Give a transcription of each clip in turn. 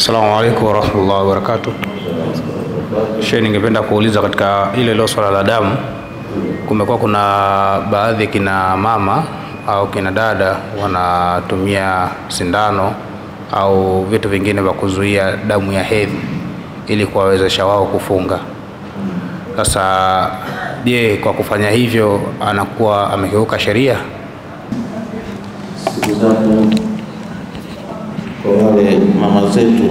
Assalamu alaikum warahmatullahi wabarakatuh. Sheikh, ningependa kuuliza katika ile swala la damu, kumekuwa kuna baadhi kina mama au kina dada wanatumia sindano au vitu vingine vya kuzuia damu ya hedhi ili kuwawezesha wao kufunga. Sasa je, kwa kufanya hivyo anakuwa amekiuka sheria? Kwa wale mama zetu,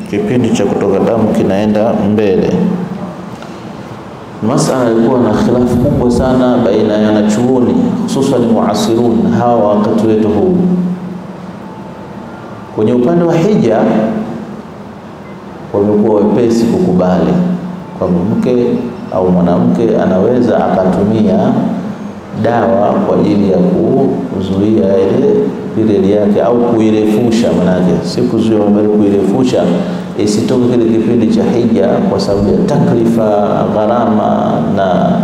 kipindi cha kutoka damu kinaenda mbele, masala ilikuwa na khilafu kubwa sana baina ya wanachuoni, hususan muasirun hawa wakati wetu huu. Kwenye upande wa hija wamekuwa wepesi kukubali kwamba mke au mwanamke anaweza akatumia dawa kwa ajili ya kuzuia ile period yake au kuirefusha, manake si kuzuia bali kuirefusha isitoke kile kipindi cha hija, kwa sababu ya taklifa, gharama na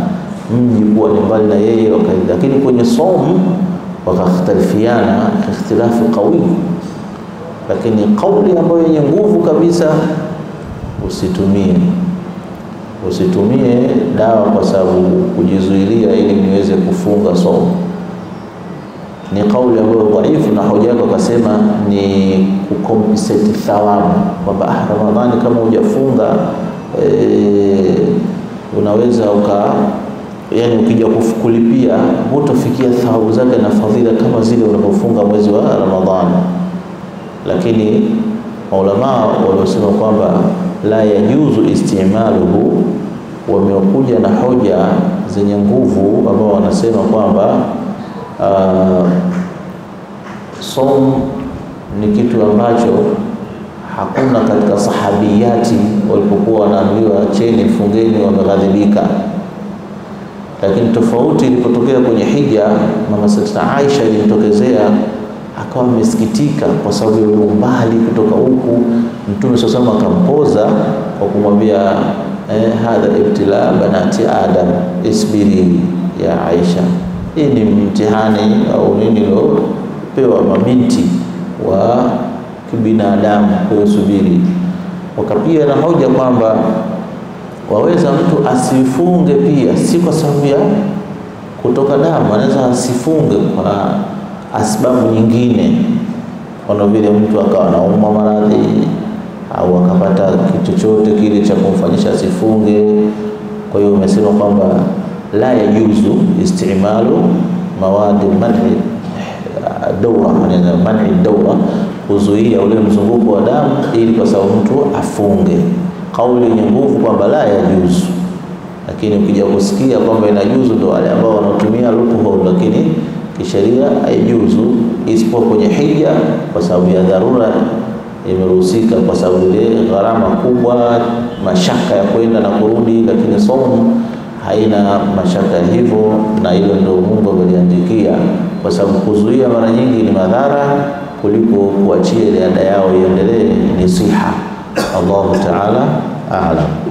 mji kuwa ni mbali na yeye. Lakini kwenye somo wakakhtalifiana ikhtilafu qawi, lakini kauli ambayo yenye nguvu kabisa, usitumie dawa kwa sababu kujizuilia ili niweze kufunga somo, ni kauli ambayo dhaifu, na hoja yake akasema ni kucompensate thawabu, kwamba Ramadhani kama hujafunga unaweza yani ukija kulipia hutofikia thawabu zake na fadhila kama zile unapofunga mwezi wa Ramadhani. Lakini maulama waliosema kwamba la yajuzu istimaluhu wamekuja na hoja zenye nguvu, ambao wanasema kwamba somo ni kitu ambacho hakuna katika sahabiyati walipokuwa wanaambiwa cheni fungeni wameghadhibika. Lakini tofauti ilipotokea kwenye hija, mama Sayyidatuna Aisha ilimtokezea akawa amesikitika kwa sababu ya umbali kutoka huku. Mtume sasa akampoza kwa kumwambia hadha ibtila banati adam isbiri ya Aisha, hii ni mtihani au nini lo pewa mabinti wa kibinadamu, kwa subiri. Wakapia na hoja kwamba waweza mtu asifunge pia, si kwa sababu ya kutoka damu, anaweza asifunge kwa asbabu nyingine, kama vile mtu akawa anaumwa maradhi au akapata kitu chochote kile cha kumfanyisha asifunge. Kwa hiyo umesema kwamba la yajuzu istimalu mawadi man'i dawra, kuzuia ule mzunguko wa damu ili kwa sababu mtu afunge. Kauli yenye nguvu kwamba la yajuzu, lakini ukija kusikia kwamba inajuzu ndio wale ambao wanatumia loophole, lakini kisheria haijuzu isipokuwa kwenye hija, kwa sababu ya dharura imeruhusika, kwa sababu ile gharama kubwa, mashaka ya kwenda na kurudi. Lakini somo haina mashaka hivyo, na hilo ndio Mungu ameliandikia, kwa sababu kuzuia mara nyingi ni madhara kuliko kuachia ile ada yao iendelee, ni siha. Allahu Ta'ala a'lam.